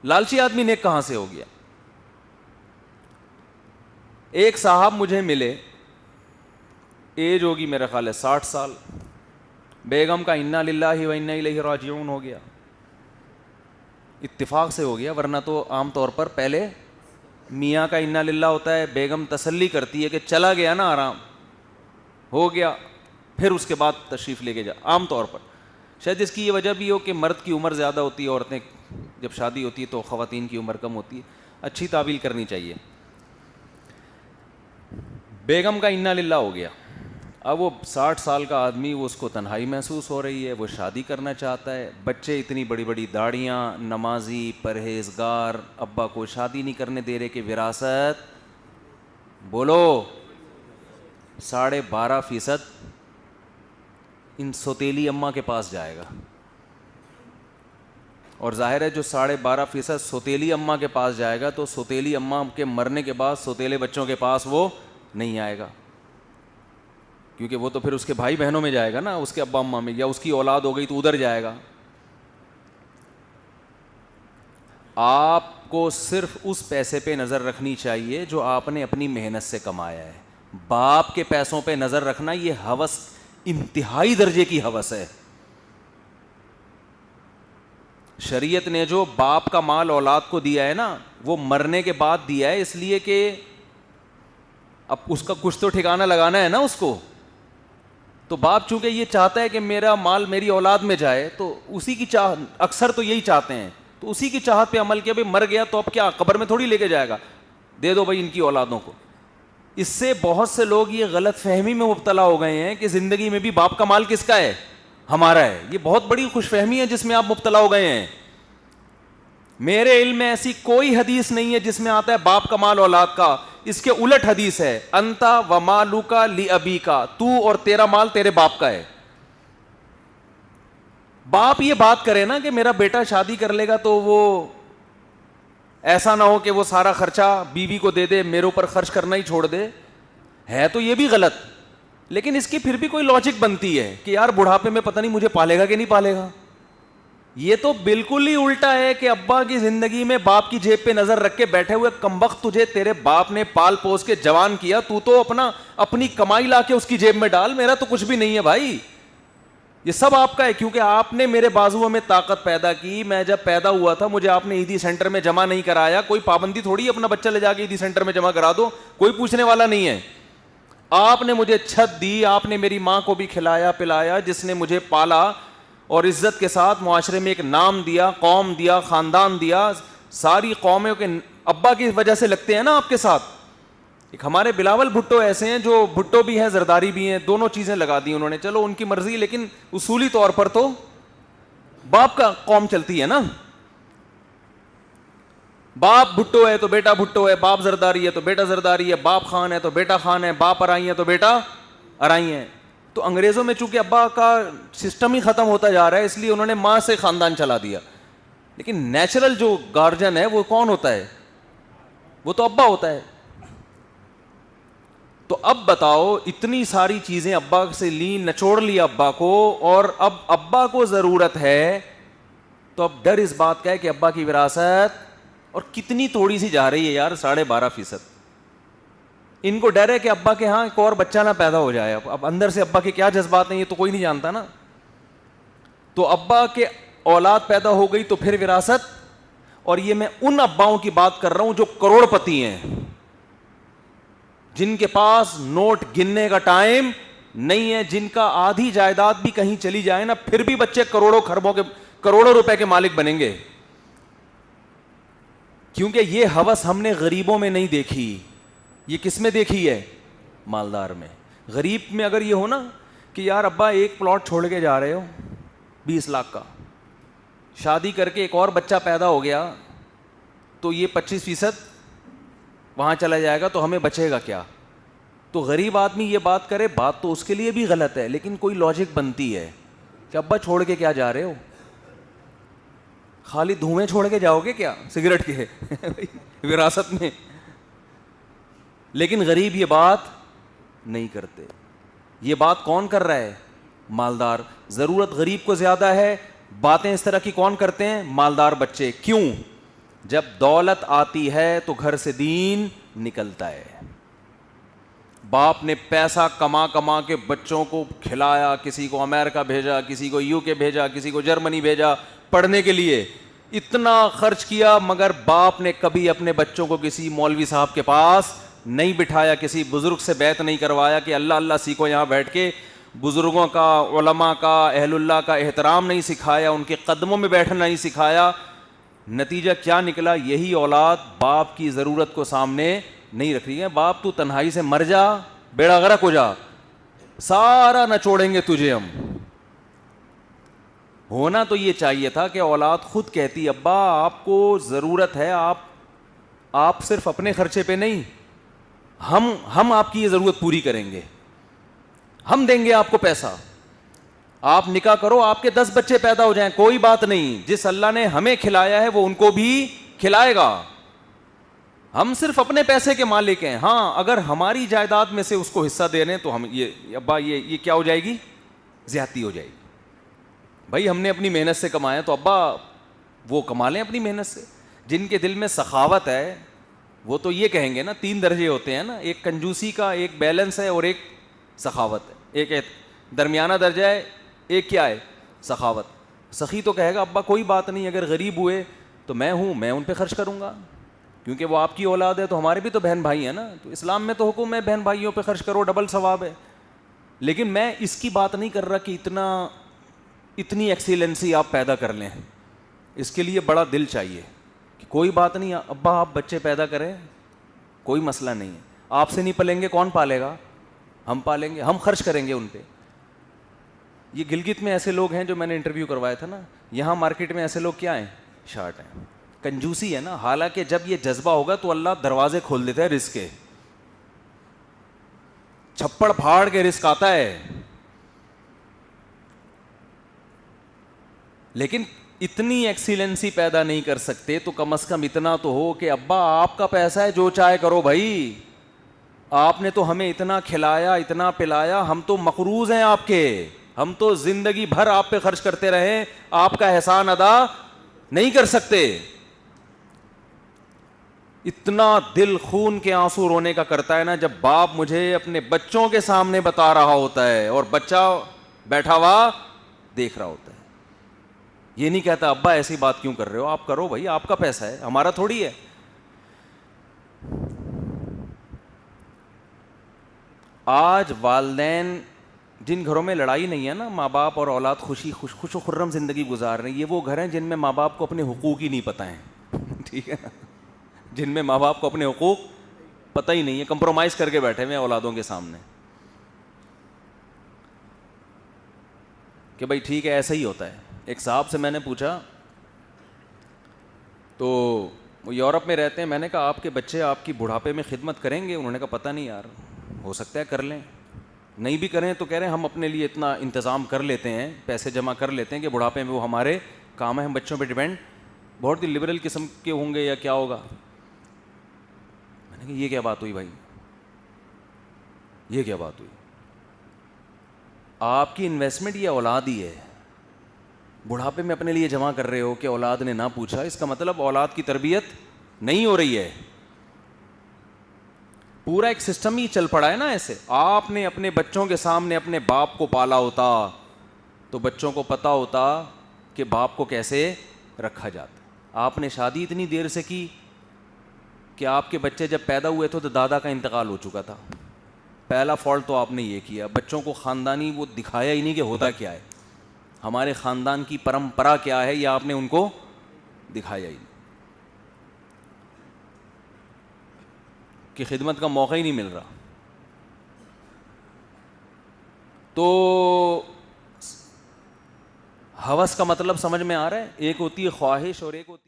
لالچی آدمی نیک کہاں سے ہو گیا؟ ایک صاحب مجھے ملے، ایج ہوگی میرا خیال ہے 60 سال، بیگم کا انا للہ و انا الیہ راجعون ہو گیا، اتفاق سے ہو گیا، ورنہ تو عام طور پر پہلے میاں کا انا للہ ہوتا ہے، بیگم تسلی کرتی ہے کہ چلا گیا نا آرام ہو گیا، پھر اس کے بعد تشریف لے کے جا، عام طور پر۔ شاید اس کی یہ وجہ بھی ہو کہ مرد کی عمر زیادہ ہوتی ہے، عورتیں جب شادی ہوتی ہے تو خواتین کی عمر کم ہوتی ہے، اچھی تعویل کرنی چاہیے۔ بیگم کا انا للہ ہو گیا، اب وہ 60 سال کا آدمی، وہ اس کو تنہائی محسوس ہو رہی ہے، وہ شادی کرنا چاہتا ہے، بچے اتنی بڑی بڑی داڑیاں، نمازی پرہیزگار، ابا کو شادی نہیں کرنے دے رہے کہ وراثت بولو 12.5% ان سوتیلی اماں کے پاس جائے گا، اور ظاہر ہے جو 12.5% سوتیلی اماں کے پاس جائے گا تو سوتیلی اماں کے مرنے کے بعد سوتیلے بچوں کے پاس وہ نہیں آئے گا، کیونکہ وہ تو پھر اس کے بھائی بہنوں میں جائے گا نا، اس کے ابا اماں میں، یا اس کی اولاد ہو گئی تو ادھر جائے گا۔ آپ کو صرف اس پیسے پہ نظر رکھنی چاہیے جو آپ نے اپنی محنت سے کمایا ہے، باپ کے پیسوں پہ نظر رکھنا یہ ہوس انتہائی درجے کی ہوس ہے۔ شریعت نے جو باپ کا مال اولاد کو دیا ہے نا، وہ مرنے کے بعد دیا ہے، اس لیے کہ اب اس کا کچھ تو ٹھکانہ لگانا ہے نا اس کو، تو باپ چونکہ یہ چاہتا ہے کہ میرا مال میری اولاد میں جائے، تو اسی کی چاہ، اکثر تو یہی چاہتے ہیں، تو اسی کی چاہت پہ عمل کیا، بھائی مر گیا تو اب کیا قبر میں تھوڑی لے کے جائے گا، دے دو بھائی ان کی اولادوں کو۔ اس سے بہت سے لوگ یہ غلط فہمی میں مبتلا ہو گئے ہیں کہ زندگی میں بھی باپ کا مال کس کا ہے، ہمارا ہے۔ یہ بہت بڑی خوش فہمی ہے جس میں آپ مبتلا ہو گئے ہیں۔ میرے علم میں ایسی کوئی حدیث نہیں ہے جس میں آتا ہے باپ کا مال اولاد کا، اس کے الٹ حدیث ہے، انتا و مالوکا لی ابی کا، تو اور تیرا مال تیرے باپ کا ہے۔ باپ یہ بات کرے نا کہ میرا بیٹا شادی کر لے گا تو وہ ایسا نہ ہو کہ وہ سارا خرچہ بیوی کو دے دے، میرے اوپر خرچ کرنا ہی چھوڑ دے، ہے تو یہ بھی غلط، لیکن اس کی پھر بھی کوئی لاجک بنتی ہے کہ یار بڑھاپے میں پتہ نہیں مجھے پالے گا کہ نہیں پالے گا۔ یہ تو بالکل ہی الٹا ہے کہ ابا کی زندگی میں باپ کی جیب پہ نظر رکھ کے بیٹھے ہوئے، کمبخت تجھے تیرے باپ نے پال پوس کے جوان کیا، تو اپنی کمائی لا کے اس کی جیب میں ڈال، میرا تو کچھ بھی نہیں ہے بھائی، یہ سب آپ کا ہے، کیونکہ آپ نے میرے بازوؤں میں طاقت پیدا کی، میں جب پیدا ہوا تھا مجھے آپ نے عیدی سینٹر میں جمع نہیں کرایا، کوئی پابندی تھوڑی اپنا بچہ لے جا کے عیدی سینٹر میں جمع کرا دو، کوئی پوچھنے والا نہیں ہے۔ آپ نے مجھے چھت دی، آپ نے میری ماں کو بھی کھلایا پلایا، جس نے مجھے پالا اور عزت کے ساتھ معاشرے میں ایک نام دیا، قوم دیا، خاندان دیا، ساری قوموں کے ابا کی وجہ سے لگتے ہیں نا آپ کے ساتھ۔ ایک ہمارے بلاول بھٹو ایسے ہیں جو بھٹو بھی ہیں زرداری بھی ہیں، دونوں چیزیں لگا دی انہوں نے، چلو ان کی مرضی، لیکن اصولی طور پر تو باپ کا قوم چلتی ہے نا، باپ بھٹو ہے تو بیٹا بھٹو ہے، باپ زرداری ہے تو بیٹا زرداری ہے، باپ خان ہے تو بیٹا خان ہے، باپ ارائی ہے تو بیٹا ارائی ہے۔ تو انگریزوں میں چونکہ ابا کا سسٹم ہی ختم ہوتا جا رہا ہے، اس لیے انہوں نے ماں سے خاندان چلا دیا، لیکن نیچرل جو گارجن ہے وہ کون ہوتا ہے؟ وہ تو ابا ہوتا ہے۔ تو اب بتاؤ، اتنی ساری چیزیں ابا سے لی، نچوڑ لیا ابا کو، اور اب ابا کو ضرورت ہے، تو اب ڈر اس بات کا ہے کہ ابا کی وراثت، اور کتنی تھوڑی سی جا رہی ہے یار، 12.5%۔ ان کو ڈر ہے کہ ابا کے ہاں ایک اور بچہ نہ پیدا ہو جائے، اب اندر سے ابا کے کیا جذبات ہیں یہ تو کوئی نہیں جانتا نا۔ تو ابا کے اولاد پیدا ہو گئی تو پھر وراثت، اور یہ میں ان اباؤں کی بات کر رہا ہوں جو کروڑ پتی ہیں، جن کے پاس نوٹ گننے کا ٹائم نہیں ہے، جن کا آدھی جائیداد بھی کہیں چلی جائے نا پھر بھی بچے کروڑوں خربوں کے، کروڑوں روپے کے مالک بنیں گے، کیونکہ یہ ہوس ہم نے غریبوں میں نہیں دیکھی، یہ کس میں دیکھی ہے؟ مالدار میں۔ غریب میں اگر یہ ہو نا کہ یار ابا ایک پلاٹ چھوڑ کے جا رہے ہو 20 لاکھ کا، شادی کر کے ایک اور بچہ پیدا ہو گیا تو یہ 25% وہاں چلا جائے گا تو ہمیں بچے گا کیا؟ تو غریب آدمی یہ بات کرے، بات تو اس کے لیے بھی غلط ہے، لیکن کوئی لاجک بنتی ہے کہ ابا چھوڑ کے کیا جا رہے ہو؟ خالی دھوئیں چھوڑ کے جاؤ گے کیا سگریٹ کے وراثت میں؟ لیکن غریب یہ بات نہیں کرتے. یہ بات کون کر رہا ہے؟ مالدار. ضرورت غریب کو زیادہ ہے, باتیں اس طرح کی کون کرتے ہیں؟ مالدار بچے. کیوں؟ جب دولت آتی ہے تو گھر سے دین نکلتا ہے. باپ نے پیسہ کما کما کے بچوں کو کھلایا, کسی کو امریکہ بھیجا, کسی کو یو کے بھیجا, کسی کو جرمنی بھیجا پڑھنے کے لیے, اتنا خرچ کیا, مگر باپ نے کبھی اپنے بچوں کو کسی مولوی صاحب کے پاس نہیں بٹھایا, کسی بزرگ سے بیعت نہیں کروایا کہ اللہ اللہ سیکھو یہاں بیٹھ کے. بزرگوں کا, علماء کا, اہل اللہ کا احترام نہیں سکھایا, ان کے قدموں میں بیٹھنا نہیں سکھایا. نتیجہ کیا نکلا؟ یہی اولاد باپ کی ضرورت کو سامنے نہیں رکھ رہی ہے. باپ تو تنہائی سے مر جا, بیڑا غرق ہو جا, سارا نہ چھوڑیں گے تجھے ہم. ہونا تو یہ چاہیے تھا کہ اولاد خود کہتی ابا آپ کو ضرورت ہے, آپ صرف اپنے خرچے پہ نہیں, ہم آپ کی یہ ضرورت پوری کریں گے, ہم دیں گے آپ کو پیسہ, آپ نکاح کرو, آپ کے 10 بچے پیدا ہو جائیں, کوئی بات نہیں, جس اللہ نے ہمیں کھلایا ہے وہ ان کو بھی کھلائے گا. ہم صرف اپنے پیسے کے مالک ہیں. ہاں اگر ہماری جائیداد میں سے اس کو حصہ دے رہے ہیں تو ہم یہ ابا یہ کیا ہو جائے گی؟ زیادتی ہو جائے گی. بھائی ہم نے اپنی محنت سے کمایا تو ابا وہ کما لیں اپنی محنت سے. جن کے دل میں سخاوت ہے وہ تو یہ کہیں گے نا, 3 درجے ہوتے ہیں نا, ایک کنجوسی کا, ایک بیلنس ہے, اور ایک سخاوت ہے. ایک درمیانہ درجہ ہے, ایک کیا ہے؟ سخاوت. سخی تو کہے گا ابا کوئی بات نہیں, اگر غریب ہوئے تو میں ہوں, میں ان پہ خرچ کروں گا, کیونکہ وہ آپ کی اولاد ہے, تو ہمارے بھی تو بہن بھائی ہیں نا, تو اسلام میں تو حکم ہے بہن بھائیوں پہ خرچ کرو, ڈبل ثواب ہے. لیکن میں اس کی بات نہیں کر رہا کہ اتنی ایکسیلنسی آپ پیدا کر لیں. اس کے لیے بڑا دل چاہیے کہ کوئی بات نہیں ابا آپ بچے پیدا کریں, کوئی مسئلہ نہیں ہے, آپ سے نہیں پلیں گے کون پالے گا؟ ہم پالیں گے, ہم خرچ کریں گے ان پہ. یہ گلگت میں ایسے لوگ ہیں جو میں نے انٹرویو کروایا تھا نا, یہاں مارکیٹ میں ایسے لوگ کیا ہیں؟ شارٹ ہیں. کنجوسی ہے نا. حالانکہ جب یہ جذبہ ہوگا تو اللہ دروازے کھول دیتا ہے رزق کے, چھپڑ پھاڑ کے رزق آتا ہے. لیکن اتنی ایکسیلنسی پیدا نہیں کر سکتے تو کم از کم اتنا تو ہو کہ ابا آپ کا پیسہ ہے, جو چاہے کرو بھائی, آپ نے تو ہمیں اتنا کھلایا, اتنا پلایا, ہم تو مقروض ہیں آپ کے, ہم تو زندگی بھر آپ پہ خرچ کرتے رہے, آپ کا احسان ادا نہیں کر سکتے. اتنا دل خون کے آنسو رونے کا کرتا ہے نا جب باپ مجھے اپنے بچوں کے سامنے بتا رہا ہوتا ہے اور بچہ بیٹھا ہوا دیکھ رہا ہوتا ہے. یہ نہیں کہتا ابا ایسی بات کیوں کر رہے ہو, آپ کرو بھائی, آپ کا پیسہ ہے, ہمارا تھوڑی ہے. آج والدین جن گھروں میں لڑائی نہیں ہے نا, ماں باپ اور اولاد خوش و خرم زندگی گزار رہے ہیں, یہ وہ گھر ہیں جن میں ماں باپ کو اپنے حقوق ہی نہیں پتہ ہیں. ٹھیک ہے نا, جن میں ماں باپ کو اپنے حقوق پتہ ہی نہیں ہے, کمپرومائز کر کے بیٹھے ہوئے اولادوں کے سامنے کہ بھائی ٹھیک ہے ایسا ہی ہوتا ہے. ایک صاحب سے میں نے پوچھا, تو وہ یورپ میں رہتے ہیں, میں نے کہا آپ کے بچے آپ کی بڑھاپے میں خدمت کریں گے؟ انہوں نے کہا پتہ نہیں یار, ہو سکتا ہے کر لیں, نہیں بھی کریں تو کہہ رہے ہیں ہم اپنے لیے اتنا انتظام کر لیتے ہیں, پیسے جمع کر لیتے ہیں کہ بڑھاپے میں وہ ہمارے کام ہے, ہم بچوں پہ ڈیپینڈ. بہت ہی لبرل قسم کے ہوں گے یا کیا ہوگا. میں نے کہا یہ کیا بات ہوئی بھائی, یہ کیا بات ہوئی؟ آپ کی انویسٹمنٹ یہ اولاد ہی ہے, بڑھاپے میں اپنے لیے جمع کر رہے ہو کہ اولاد نے نہ پوچھا, اس کا مطلب اولاد کی تربیت نہیں ہو رہی ہے. پورا ایک سسٹم ہی چل پڑا ہے نا ایسے. آپ نے اپنے بچوں کے سامنے اپنے باپ کو پالا ہوتا تو بچوں کو پتا ہوتا کہ باپ کو کیسے رکھا جاتا. آپ نے شادی اتنی دیر سے کی کہ آپ کے بچے جب پیدا ہوئے تھے تو دادا کا انتقال ہو چکا تھا. پہلا فالٹ تو آپ نے یہ کیا, بچوں کو خاندانی وہ دکھایا ہی نہیں کہ ہوتا کیا ہے, ہمارے خاندان کی پرمپرا کیا ہے, یہ آپ نے ان کو دکھایا ہی نہیں, کہ خدمت کا موقع ہی نہیں مل رہا. تو ہوس کا مطلب سمجھ میں آ رہا ہے, ایک ہوتی ہے خواہش اور ایک ہوتی ہے